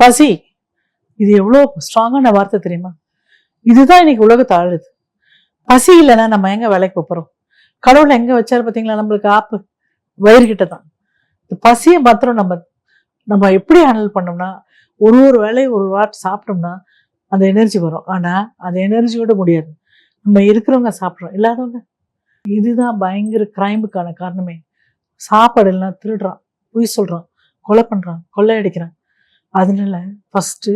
பசி, இது எவ்வளோ ஸ்ட்ராங்கான வார்த்தை தெரியுமா? இதுதான் இன்னைக்கு உலகத்தை ஆளுது. பசி இல்லைன்னா நம்ம எங்க வேலைக்கு போறோம்? கடவுள் எங்க வச்சாரு பார்த்தீங்களா? நம்மளுக்கு ஆப்பு வயிறு கிட்ட தான். இந்த பசியை மாத்திரம் நம்ம நம்ம எப்படி ஹேண்டில் பண்ணோம்னா, ஒரு வேலையை ஒரு வாட்டி சாப்பிட்டோம்னா அந்த எனர்ஜி வரும். ஆனா அந்த எனர்ஜியோட முடியாது. நம்ம இருக்கிறவங்க சாப்பிட்றோம், இல்லாதவங்க. இதுதான் பயங்கர கிரைமுக்கான காரணமே. சாப்பாடு எல்லாம் திருடுறான், பொய் சொல்றான், கொலை பண்றான், கொள்ளையடிக்கிறான். அதனால ஃபர்ஸ்ட்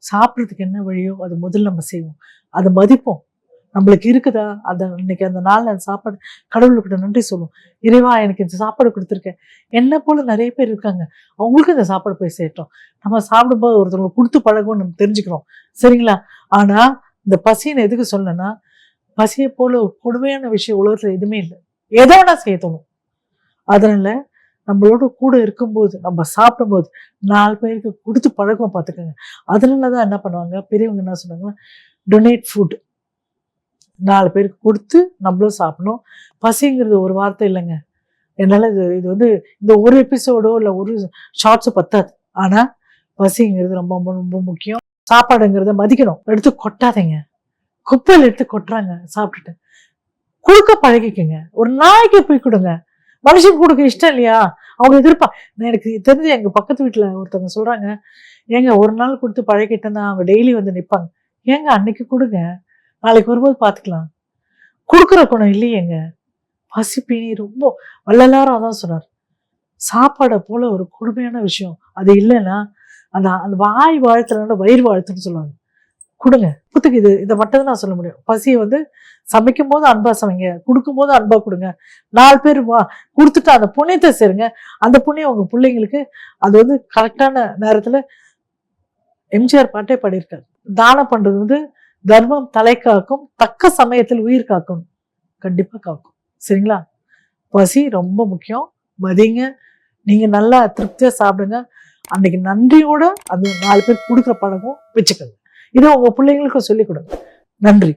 சாப்பிட்றதுக்கு என்ன வழியோ அது முதல்ல நம்ம செய்வோம். அதை மதிப்போம். நம்மளுக்கு இருக்குதா, அந்த இன்னைக்கு அந்த நாள் அந்த சாப்பாடு கடவுள்கிட்ட நன்றி சொல்லுவோம். இறைவா, எனக்கு இந்த சாப்பாடு கொடுத்துருக்கேன். என்ன போல நிறைய பேர் இருக்காங்க, அவங்களுக்கு இந்த சாப்பாடு போய் சேர்த்தோம். நம்ம சாப்பிடும்போது ஒருத்தவங்களுக்கு கொடுத்து பழகும்னு நம்ம தெரிஞ்சுக்கிறோம், சரிங்களா? ஆனா இந்த பசின்னு எதுக்கு சொல்லணும்னா, பசியை போல ஒரு கொடுமையான விஷயம் உலகத்துல எதுவுமே இல்லை. எதோ வேணா செய்ய தோணும். அதனால நம்மளோட கூட இருக்கும்போது, நம்ம சாப்பிடும்போது 4 பேருக்கு கொடுத்து பழக்கம் பார்த்துக்கோங்க. அதனாலதான் என்ன பண்ணுவாங்க பெரியவங்க, என்ன சொன்னாங்கன்னா, டொனேட் ஃபுட். 4 பேருக்கு கொடுத்து நம்மளும் சாப்பிடணும். பசிங்கிறது ஒரு வார்த்தை இல்லைங்க. என்னால இது வந்து இந்த ஒரு எபிசோடோ இல்லை ஒரு ஷார்ட்ஸோ பத்தாது. ஆனா பசிங்கிறது ரொம்ப ரொம்ப முக்கியம். சாப்பாடுங்கிறத மதிக்கணும். எடுத்து கொட்டாதீங்க. குப்பையில் எடுத்து கொட்டுறாங்க சாப்பிட்டுட்டு. கொடுக்க பழகிக்குங்க. ஒரு நாய்க்கு போய் கொடுங்க. மனுஷன் கொடுக்க இஷ்டம் இல்லையா? அவங்க எனக்கு தெரிஞ்சு எங்க பக்கத்து வீட்டுல ஒருத்தவங்க சொல்றாங்க, ஏங்க ஒரு நாள் கொடுத்து பழகிட்டேன்னா அவங்க டெய்லி வந்து நிற்பாங்க. ஏங்க அன்னைக்கு கொடுங்க, நாளைக்கு வரும்போது பார்த்துக்கலாம். கொடுக்குற குணம் இல்லையேங்க. பசிப்பினி ரொம்ப வள்ளலாரும் அதான் சொன்னார். சாப்பாடை போல ஒரு கொடுமையான விஷயம் அது இல்லைன்னா, அந்த வாய் வாழ்த்துறதுனால வயிறு வாழ்த்துன்னு சொல்லுவாங்க. கொடுங்க. புத்துக்கு இதை மட்டும் நான் சொல்ல முடியும். பசியை வந்து சமைக்கும் போது அன்பா சமைங்க, கொடுக்கும் போது அன்பா கொடுங்க. 4 பேர் கொடுத்துட்டு அந்த புண்ணியத்தை சேருங்க. அந்த புண்ணியம் உங்க பிள்ளைங்களுக்கு அது வந்து கரெக்டான நேரத்துல எம்ஜிஆர் பாட்டே பாடியிருக்காரு. தானம் பண்றது வந்து தர்மம் தலை காக்கும், தக்க சமயத்தில் உயிர் காக்கும். கண்டிப்பா காக்கும், சரிங்களா? பசி ரொம்ப முக்கியம். மதிங்க. நீங்க நல்லா திருப்தியா சாப்பிடுங்க. அன்னைக்கு நன்றியோட அது 4 பேர் கொடுக்குற பழக்கம் வச்சுக்கோங்க. இதை உங்க பிள்ளைங்களுக்கும் சொல்லிக் கொடுங்க. நன்றி.